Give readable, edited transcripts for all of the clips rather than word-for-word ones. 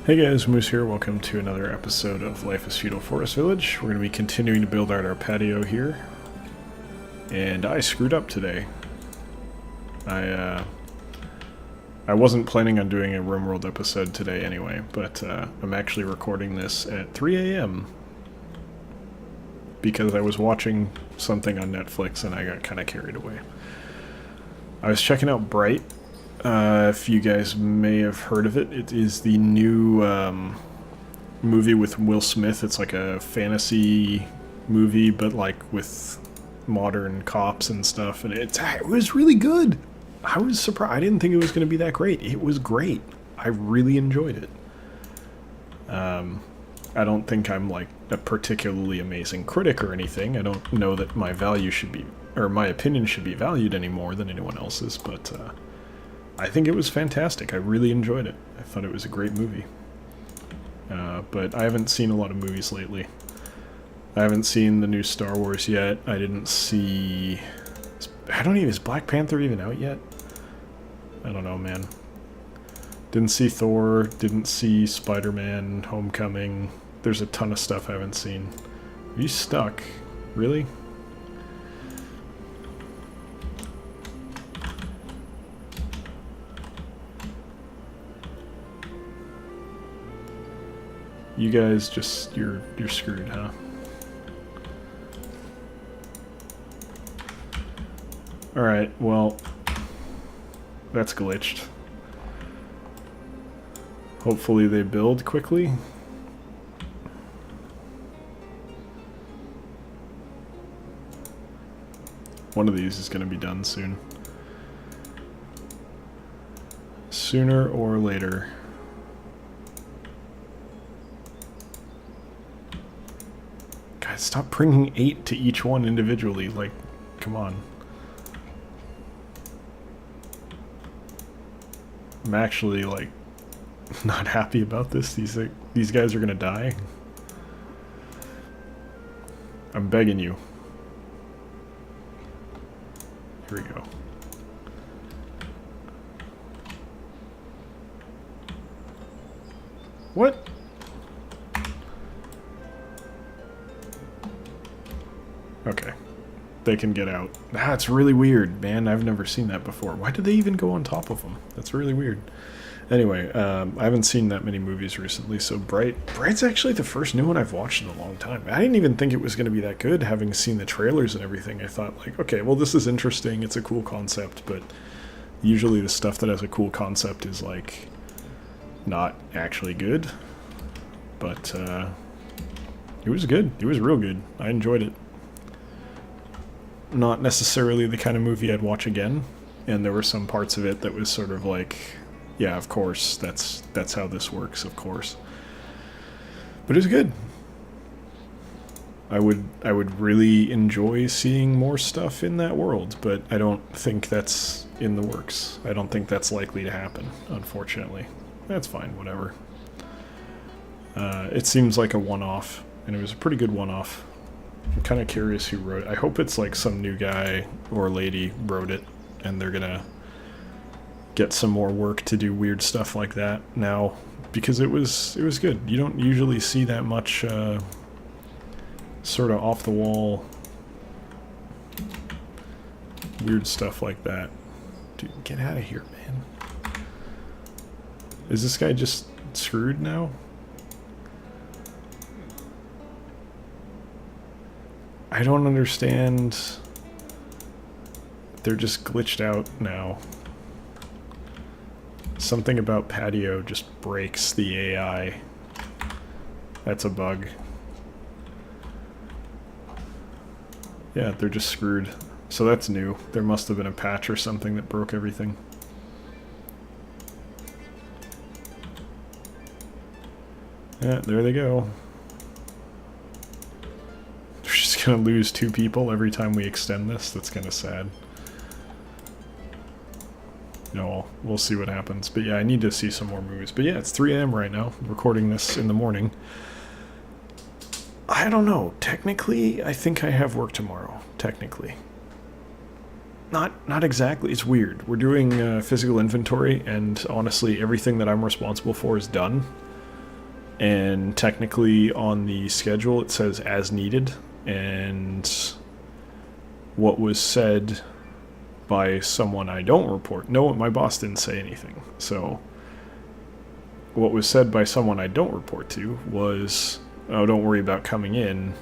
Hey guys, Moose here. Welcome to another episode of Life is Feudal Forest Village. We're going to be continuing to build out our patio here. And I screwed up today. I wasn't planning on doing a RimWorld episode today anyway, but I'm actually recording this at 3 a.m. because I was watching something on Netflix and I got kind of carried away. I was checking out Bright. If you guys may have heard of it, it is the new movie with Will Smith. It's like a fantasy movie, but like with modern cops and stuff, and it was really good. I was surprised. I didn't think it was going to be that great. It was great. I really enjoyed it. I don't think I'm like a particularly amazing critic or anything. I don't know that my value should be, or my opinion should be valued any more than anyone else's, but I think it was fantastic. I really enjoyed it. I thought it was a great movie. But I haven't seen a lot of movies lately. I haven't seen the new Star Wars yet. I didn't see... is Black Panther even out yet? I don't know, man. Didn't see Thor, didn't see Spider-Man, Homecoming. There's a ton of stuff I haven't seen. Are you stuck? Really? You guys just, you're screwed, huh? Alright, well, that's glitched. Hopefully they build quickly. One of these is going to be done soon. Sooner or later. Guys, stop bringing 8 to each one individually. Like, come on. I'm actually, like, not happy about this. These guys are gonna die. I'm begging you. Here we go. What? Okay. They can get out. That's really weird, man. I've never seen that before. Why did they even go on top of them? That's really weird. Anyway, I haven't seen that many movies recently, so Bright's actually the first new one I've watched in a long time. I didn't even think it was going to be that good, having seen the trailers and everything. I thought, like, okay, well, this is interesting. It's a cool concept, but usually the stuff that has a cool concept is, like, not actually good. But, it was good. It was real good. I enjoyed it. Not necessarily the kind of movie I'd watch again, and there were some parts of it that was sort of like, yeah, of course, that's how this works, of course. But it was good. I would really enjoy seeing more stuff in that world, but I don't think that's in the works. I don't think that's likely to happen, unfortunately. That's fine, whatever. It seems like a one-off, and it was a pretty good one-off. I'm kind of curious who wrote it. I hope it's like some new guy or lady wrote it, and they're gonna get some more work to do weird stuff like that now, because it was good. You don't usually see that much sort of off the wall weird stuff like that. Dude, get out of here, man. Is this guy just screwed now? I don't understand. They're just glitched out now. Something about patio just breaks the AI. That's a bug. Yeah, they're just screwed. So that's new. There must have been a patch or something that broke everything. Yeah, there they go. Gonna lose 2 people every time we extend this. That's kind of sad. No, we'll see what happens. But yeah, I need to see some more movies. But yeah, it's 3 a.m. right now. I'm recording this in the morning. I don't know. Technically, I think I have work tomorrow. Technically. Not exactly. It's weird. We're doing physical inventory, and honestly, everything that I'm responsible for is done. And technically on the schedule it says as needed, and what was said by someone I don't report, no, my boss didn't say anything, so what was said by someone I don't report to was, oh, don't worry about coming in,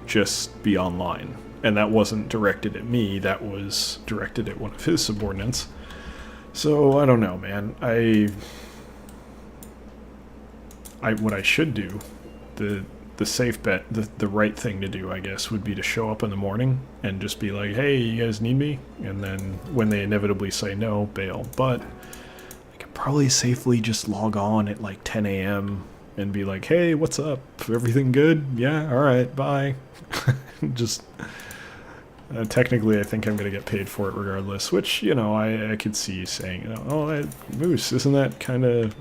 just be online. And that wasn't directed at me, that was directed at one of his subordinates. So I don't know, man. What I should do, the safe bet, the right thing to do, I guess, would be to show up in the morning and just be like, hey, you guys need me? And then when they inevitably say no, bail. But I could probably safely just log on at like 10 a.m. and be like, hey, what's up? Everything good? Yeah, alright, bye. Just... technically, I think I'm going to get paid for it regardless, which, you know, I could see saying, oh, Moose, isn't that kind of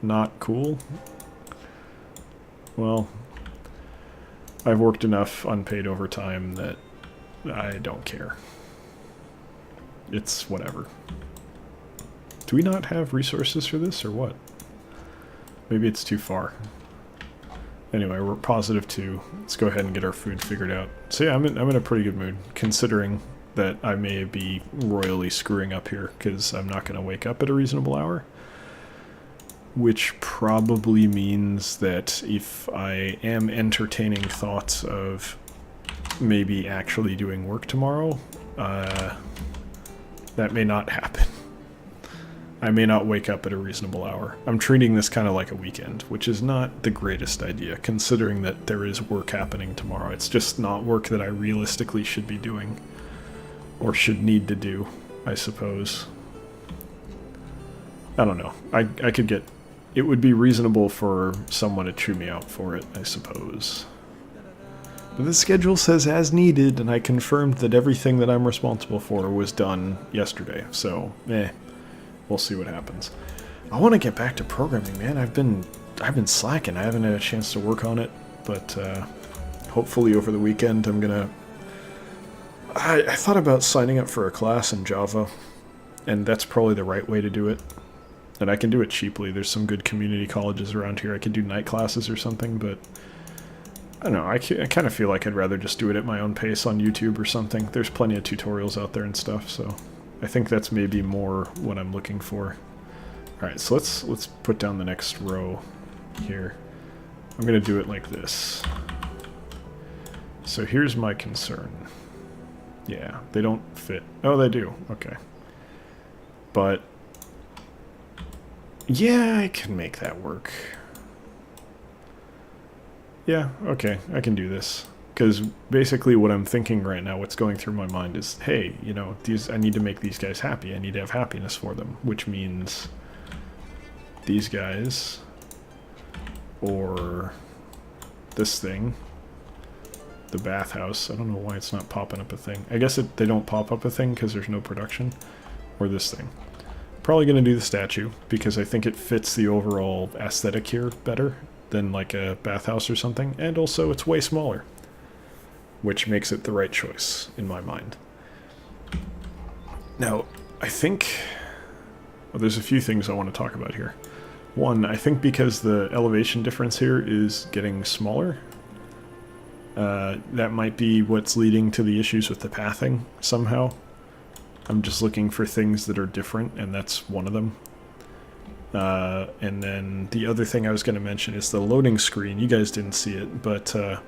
not cool? Well, I've worked enough unpaid overtime that I don't care. It's whatever. Do we not have resources for this, or what? Maybe it's too far. Anyway, we're positive 2. Let's go ahead and get our food figured out. So yeah, I'm in a pretty good mood, considering that I may be royally screwing up here, because I'm not going to wake up at a reasonable hour. Which probably means that if I am entertaining thoughts of maybe actually doing work tomorrow, that may not happen. I may not wake up at a reasonable hour. I'm treating this kind of like a weekend, which is not the greatest idea, considering that there is work happening tomorrow. It's just not work that I realistically should be doing, or should need to do, I suppose. I don't know. I could get... It would be reasonable for someone to chew me out for it, I suppose. But the schedule says as needed, and I confirmed that everything that I'm responsible for was done yesterday, so, we'll see what happens. I want to get back to programming, man. I've been slacking. I haven't had a chance to work on it, but hopefully over the weekend I'm gonna... I thought about signing up for a class in Java, and that's probably the right way to do it. And I can do it cheaply. There's some good community colleges around here. I could do night classes or something, but I don't know. I kind of feel like I'd rather just do it at my own pace on YouTube or something. There's plenty of tutorials out there and stuff, so I think that's maybe more what I'm looking for. Alright, so let's put down the next row here. I'm going to do it like this. So here's my concern. Yeah, they don't fit. Oh, they do. Okay. But yeah, I can make that work. Yeah, okay, I can do this. Because basically what I'm thinking right now, what's going through my mind is, hey, you know, I need to make these guys happy. I need to have happiness for them, which means these guys, or this thing, the bathhouse. I don't know why it's not popping up a thing. I guess they don't pop up a thing because there's no production. Or this thing. Probably going to do the statue, because I think it fits the overall aesthetic here better than like a bathhouse or something, and also it's way smaller, which makes it the right choice in my mind. Now, I think... well, there's a few things I want to talk about here. One, I think because the elevation difference here is getting smaller, that might be what's leading to the issues with the pathing somehow. I'm just looking for things that are different, and that's one of them. And then the other thing I was going to mention is the loading screen. You guys didn't see it, but the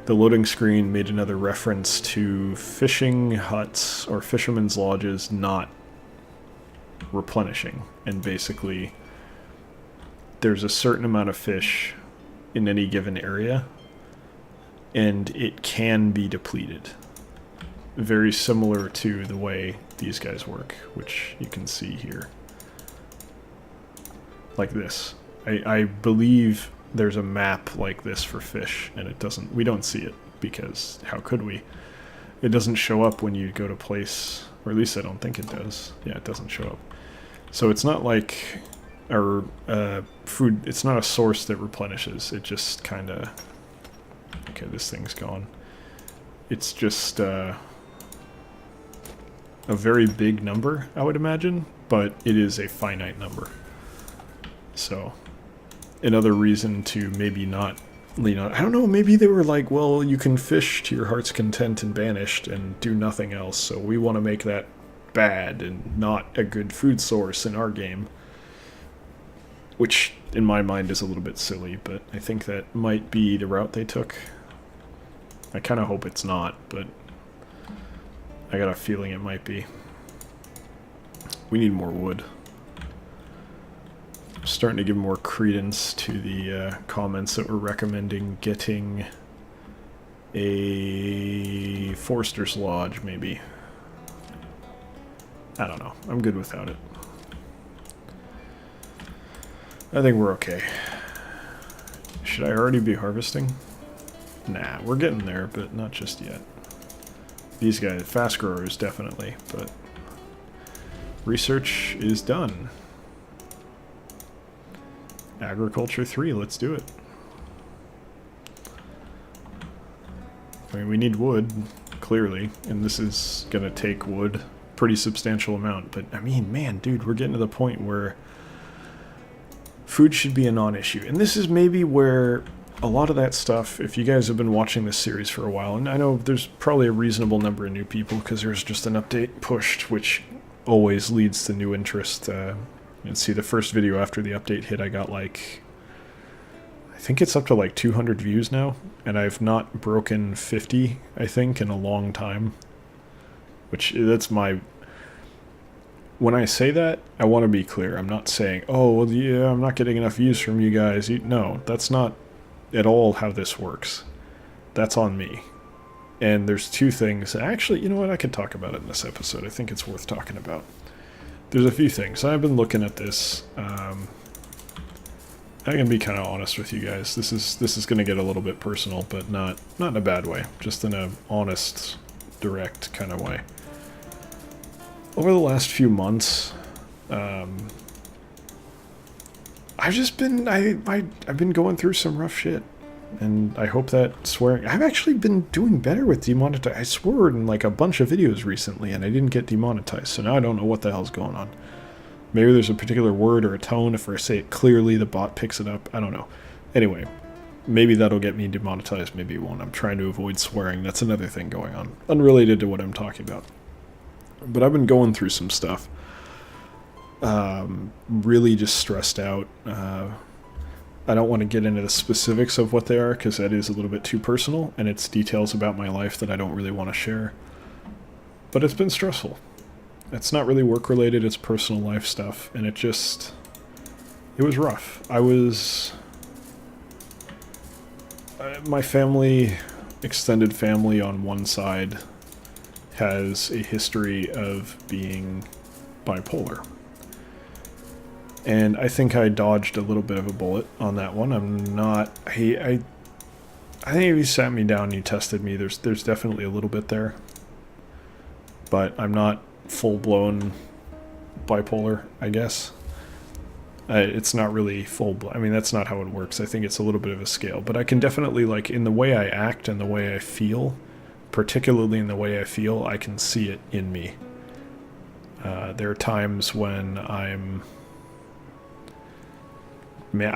loading screen made another reference to fishing huts or fishermen's lodges not replenishing. And basically, there's a certain amount of fish in any given area, and it can be depleted. Very similar to the way these guys work, which you can see here. Like this. I believe there's a map like this for fish, and it doesn't... we don't see it, because how could we? It doesn't show up when you go to place, or at least I don't think it does. Yeah, it doesn't show up. So it's not like food... it's not a source that replenishes. It just kind of... okay, this thing's gone. It's just... a very big number, I would imagine, but it is a finite number. So, another reason to maybe not lean on. I don't know, maybe they were like, well, you can fish to your heart's content in Banished and do nothing else, so we want to make that bad and not a good food source in our game. Which, in my mind, is a little bit silly, but I think that might be the route they took. I kind of hope it's not, but I got a feeling it might be. We need more wood. I'm starting to give more credence to the comments that were recommending getting a Forester's Lodge, maybe. I don't know. I'm good without it. I think we're okay. Should I already be harvesting? Nah, we're getting there, but not just yet. These guys, fast growers, definitely, but research is done. Agriculture 3, let's do it. I mean, we need wood, clearly, and this is gonna take wood, pretty substantial amount, but I mean, man, dude, we're getting to the point where food should be a non-issue. And this is maybe where a lot of that stuff, if you guys have been watching this series for a while, and I know there's probably a reasonable number of new people because there's just an update pushed, which always leads to new interest. And see, the first video after the update hit, I got like, I think it's up to like 200 views now, and I've not broken 50, I think, in a long time. Which, that's my... When I say that, I want to be clear. I'm not saying, oh, well, yeah, I'm not getting enough views from you guys. No, that's not at all how this works. That's on me. And there's two things. Actually, you know what? I could talk about it in this episode. I think it's worth talking about. There's a few things. I've been looking at this. I can be kind of honest with you guys. This is going to get a little bit personal, but not in a bad way. Just in a honest, direct kind of way. Over the last few months, I've just been I've been going through some rough shit, and I hope that swearing. I've actually been doing better with demonetized. I swore in like a bunch of videos recently, and I didn't get demonetized. So now I don't know what the hell's going on. Maybe there's a particular word or a tone. If I say it clearly, the bot picks it up. I don't know. Anyway, maybe that'll get me demonetized. Maybe it won't. I'm trying to avoid swearing. That's another thing going on, unrelated to what I'm talking about. But I've been going through some stuff. Really just stressed out. I don't want to get into the specifics of what they are, because that is a little bit too personal, and it's details about my life that I don't really want to share. But it's been stressful. It's not really work-related, it's personal life stuff, and it was rough. My family, extended family on one side, has a history of being bipolar. And I think I dodged a little bit of a bullet on that one. I think if you sat me down and you tested me, there's definitely a little bit there. But I'm not full-blown bipolar, I guess. It's not really full-blown. I mean, that's not how it works. I think it's a little bit of a scale. But I can definitely, like, in the way I act and the way I feel, particularly in the way I feel, I can see it in me. There are times when I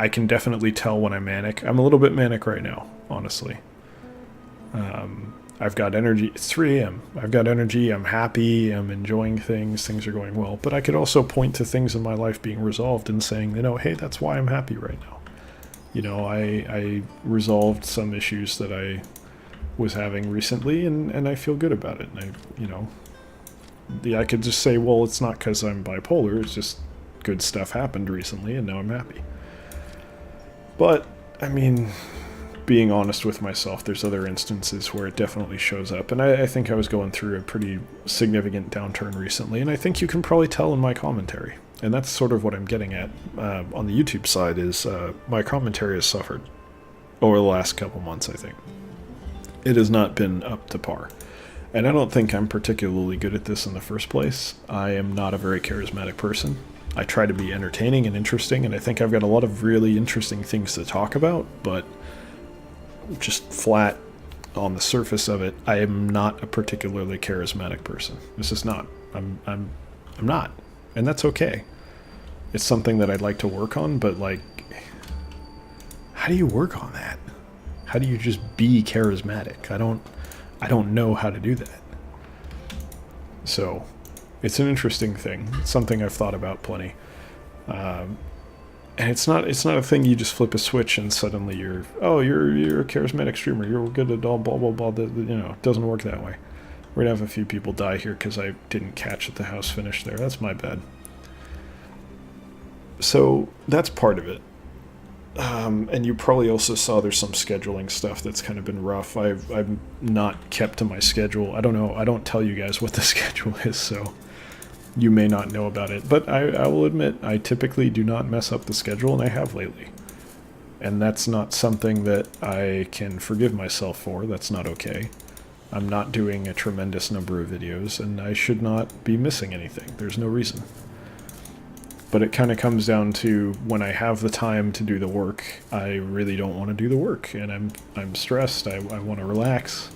can definitely tell when I'm manic. I'm a little bit manic right now, honestly. I've got energy. It's 3 a.m. I've got energy. I'm happy. I'm enjoying things. Things are going well. But I could also point to things in my life being resolved and saying, hey, that's why I'm happy right now. I resolved some issues that I was having recently, and I feel good about it. And I could just say, well, it's not because I'm bipolar. It's just good stuff happened recently, and now I'm happy. But, I mean, being honest with myself, there's other instances where it definitely shows up. And I think I was going through a pretty significant downturn recently, and I think you can probably tell in my commentary. And that's sort of what I'm getting at on the YouTube side, is my commentary has suffered over the last couple months, I think. It has not been up to par. And I don't think I'm particularly good at this in the first place. I am not a very charismatic person. I try to be entertaining and interesting, and I think I've got a lot of really interesting things to talk about, but just flat on the surface of it, I am not a particularly charismatic person. This is not. I'm not. And that's okay. It's something that I'd like to work on, but like, how do you work on that? How do you just be charismatic? I don't know how to do that. So, it's an interesting thing. It's something I've thought about plenty. And it's not a thing you just flip a switch and suddenly you're a charismatic streamer. You're good at all blah blah blah. It doesn't work that way. We're gonna have a few people die here because I didn't catch that the house finished there. That's my bad. So that's part of it. And you probably also saw there's some scheduling stuff that's kind of been rough. I've not kept to my schedule. I don't know. I don't tell you guys what the schedule is, so you may not know about it. But I will admit, I typically do not mess up the schedule, and I have lately. And that's not something that I can forgive myself for. That's not okay. I'm not doing a tremendous number of videos, and I should not be missing anything. There's no reason. But it kind of comes down to when I have the time to do the work, I really don't want to do the work, and I'm stressed. I want to relax.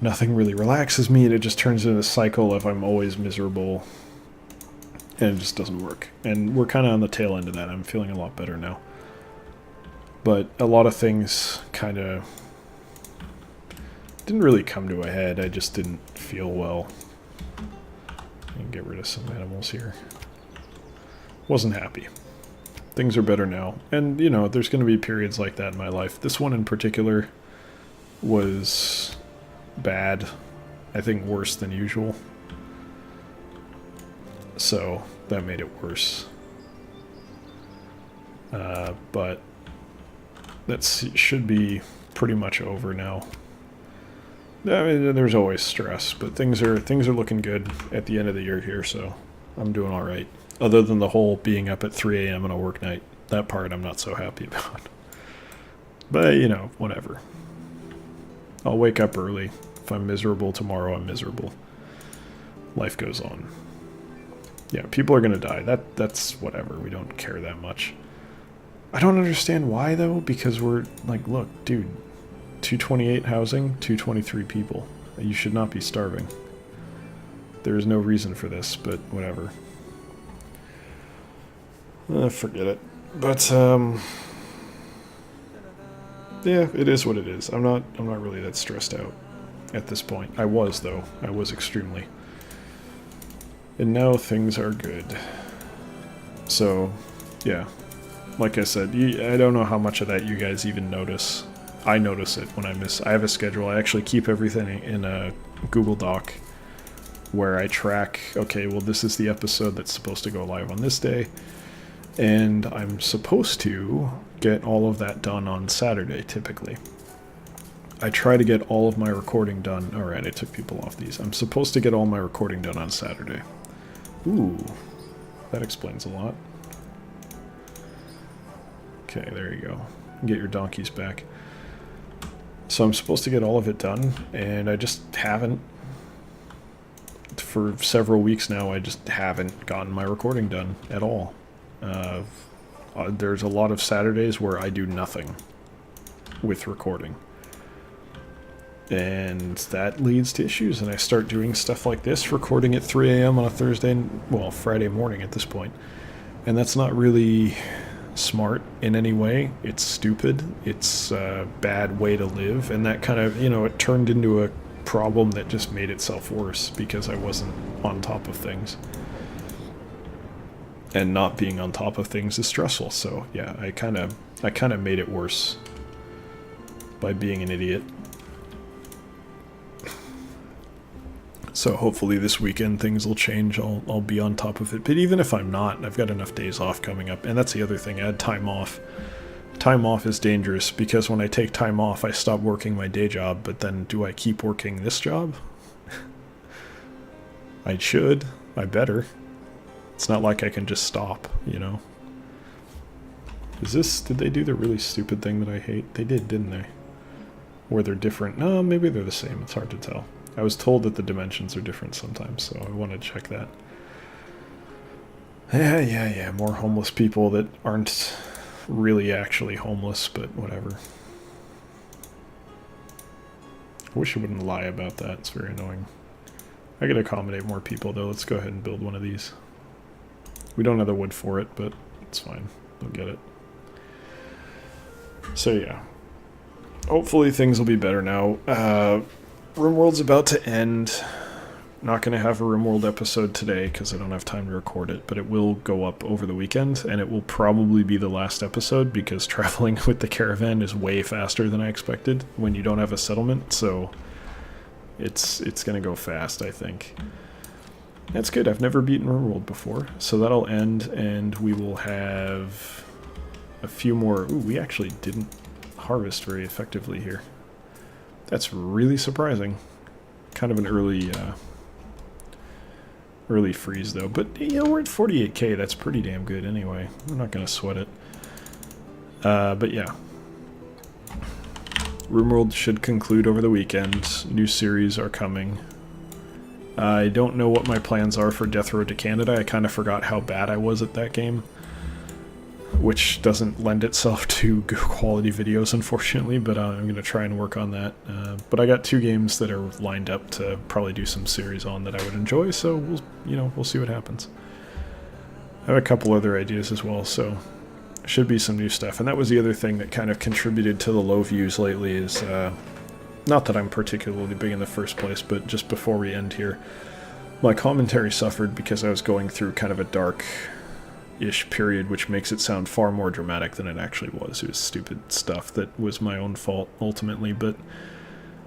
Nothing really relaxes me, and it just turns into a cycle of I'm always miserable, and it just doesn't work. And we're kind of on the tail end of that. I'm feeling a lot better now. But a lot of things kind of didn't really come to a head. I just didn't feel well. I can get rid of some animals here. Wasn't happy. Things are better now. And, there's going to be periods like that in my life. This one in particular was bad. I think worse than usual. So, that made it worse. But that should be pretty much over now. I mean, there's always stress, but things are looking good at the end of the year here, so I'm doing all right. Other than the whole being up at 3 a.m. on a work night. That part I'm not so happy about. But, whatever. I'll wake up early. If I'm miserable tomorrow, I'm miserable. Life goes on. Yeah, people are going to die. That's whatever. We don't care that much. I don't understand why, though, because we're like, look, dude, 228 housing, 223 people. You should not be starving. There is no reason for this, but whatever. Forget it. But yeah, it is what it is. I'm not really that stressed out at this point. I was, though. I was extremely. And now things are good. So, yeah. Like I said, I don't know how much of that you guys even notice. I notice it when I miss. I have a schedule. I actually keep everything in a Google Doc where I track, okay, well, this is the episode that's supposed to go live on this day. And I'm supposed to get all of that done on Saturday, typically. I try to get all of my recording done. Alright, I took people off these. I'm supposed to get all my recording done on Saturday. Ooh, that explains a lot. Okay, there you go. Get your donkeys back. So I'm supposed to get all of it done, and I just haven't. For several weeks now, I just haven't gotten my recording done at all. There's a lot of Saturdays where I do nothing with recording. And that leads to issues, and I start doing stuff like this, recording at 3 a.m. on a Thursday, well, Friday morning at this point. And that's not really smart in any way. It's stupid. It's a bad way to live, and that kind of, it turned into a problem that just made itself worse because I wasn't on top of things. And not being on top of things is stressful, so yeah, I kind of made it worse by being an idiot. So hopefully this weekend things will change. I'll be on top of it. But even if I'm not, I've got enough days off coming up. And that's the other thing, I had time off. Time off is dangerous because when I take time off, I stop working my day job. But then do I keep working this job? I should. I better. It's not like I can just stop, Did they do the really stupid thing that I hate? They did, didn't they? Where they're different. No, maybe they're the same. It's hard to tell. I was told that the dimensions are different sometimes, so I want to check that. Yeah. More homeless people that aren't really actually homeless, but whatever. I wish I wouldn't lie about that. It's very annoying. I could accommodate more people, though. Let's go ahead and build one of these. We don't have the wood for it, but it's fine. They'll get it. So yeah, hopefully things will be better now. RimWorld's about to end. Not going to have a RimWorld episode today because I don't have time to record it, but it will go up over the weekend, and it will probably be the last episode because traveling with the caravan is way faster than I expected when you don't have a settlement, so it's going to go fast, I think. That's good. I've never beaten RimWorld before, so that'll end, and we will have a few more. Ooh, we actually didn't harvest very effectively here. That's really surprising. Kind of an early freeze though, but you know, we're at 48k. That's pretty damn good anyway. We're not gonna sweat it. But yeah, RimWorld should conclude over the weekend. New series are coming. I don't know what my plans are for Death Road to Canada. I kind of forgot how bad I was at that game, which doesn't lend itself to good quality videos, unfortunately, but I'm going to try and work on that. But I got 2 games that are lined up to probably do some series on that I would enjoy, so we'll see what happens. I have a couple other ideas as well, so should be some new stuff. And that was the other thing that kind of contributed to the low views lately is, not that I'm particularly big in the first place, but just before we end here, my commentary suffered because I was going through kind of a dark-ish period, which makes it sound far more dramatic than it actually was. It was stupid stuff that was my own fault, ultimately, but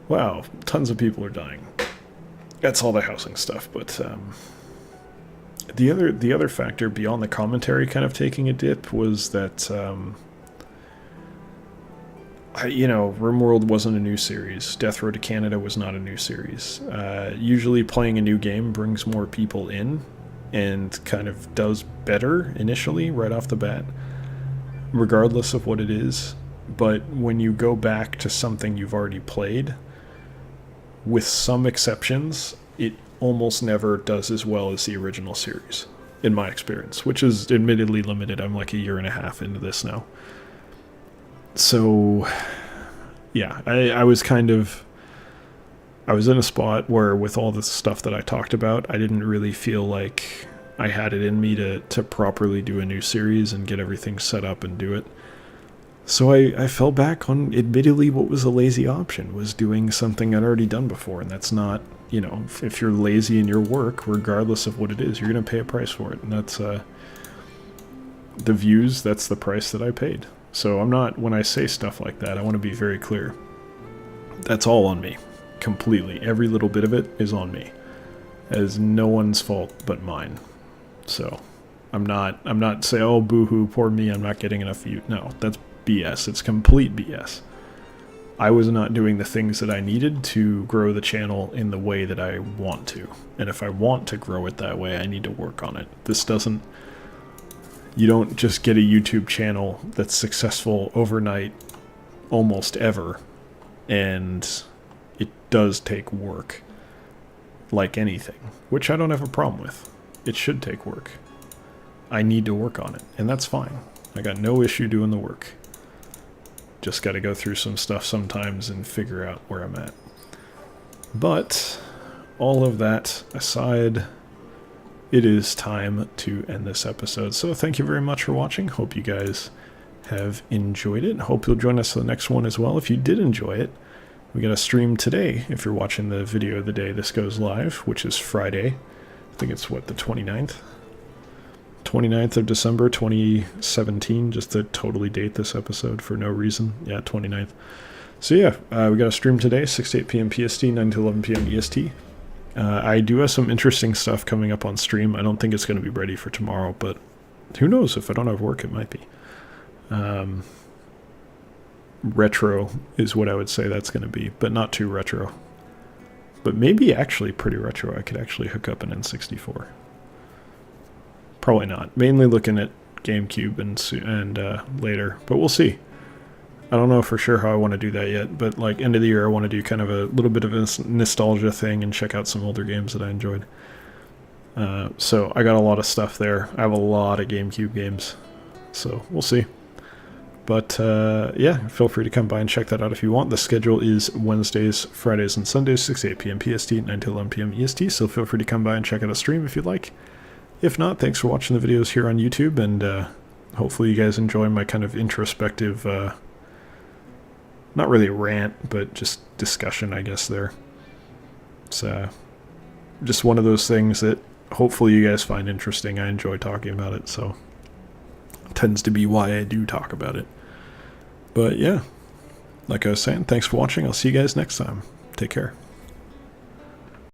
wow, tons of people are dying. That's all the housing stuff, but the other factor beyond the commentary kind of taking a dip was that RimWorld wasn't a new series. Death Road to Canada was not a new series. Usually playing a new game brings more people in and kind of does better initially right off the bat, regardless of what it is. But when you go back to something you've already played, with some exceptions, it almost never does as well as the original series, in my experience, which is admittedly limited. I'm like a year and a half into this now. So, yeah, I was in a spot where with all the stuff that I talked about, I didn't really feel like I had it in me to properly do a new series and get everything set up and do it. So I fell back on, admittedly, what was a lazy option, was doing something I'd already done before, and that's not, if you're lazy in your work, regardless of what it is, you're going to pay a price for it, and that's, the views, that's the price that I paid. So I'm not, when I say stuff like that, I want to be very clear. That's all on me. Completely. Every little bit of it is on me. It is no one's fault but mine. So I'm not saying, oh, boo-hoo, poor me, I'm not getting enough views. No, that's BS. It's complete BS. I was not doing the things that I needed to grow the channel in the way that I want to. And if I want to grow it that way, I need to work on it. You don't just get a YouTube channel that's successful overnight, almost ever, and it does take work, like anything, which I don't have a problem with. It should take work. I need to work on it, and that's fine. I got no issue doing the work. Just got to go through some stuff sometimes and figure out where I'm at. But all of that aside, it is time to end this episode. So thank you very much for watching. Hope you guys have enjoyed it. Hope you'll join us for the next one as well. If you did enjoy it, we got a stream today. If you're watching the video of the day this goes live, which is Friday. I think it's, the 29th? 29th of December, 2017, just to totally date this episode for no reason. Yeah, 29th. So yeah, we got a stream today, 6 to 8 p.m. PST, 9 to 11 p.m. EST. I do have some interesting stuff coming up on stream. I don't think it's going to be ready for tomorrow, but who knows? If I don't have work, it might be. Retro is what I would say that's going to be, but not too retro. But maybe actually pretty retro. I could actually hook up an N64. Probably not. Mainly looking at GameCube and later, but we'll see. I don't know for sure how I want to do that yet, but like end of the year I want to do kind of a little bit of a nostalgia thing and check out some older games that I enjoyed. So I got a lot of stuff there. I have a lot of GameCube games, so we'll see. But yeah, feel free to come by and check that out if you want. The schedule is Wednesdays, Fridays, and Sundays, 6 to 8 p.m. PST, 9 to 11 p.m. EST, so feel free to come by and check out a stream if you'd like. If not, thanks for watching the videos here on YouTube, and hopefully you guys enjoy my kind of introspective not really a rant, but just discussion, I guess, there. It's just one of those things that hopefully you guys find interesting. I enjoy talking about it, so it tends to be why I do talk about it. But yeah, like I was saying, thanks for watching. I'll see you guys next time. Take care.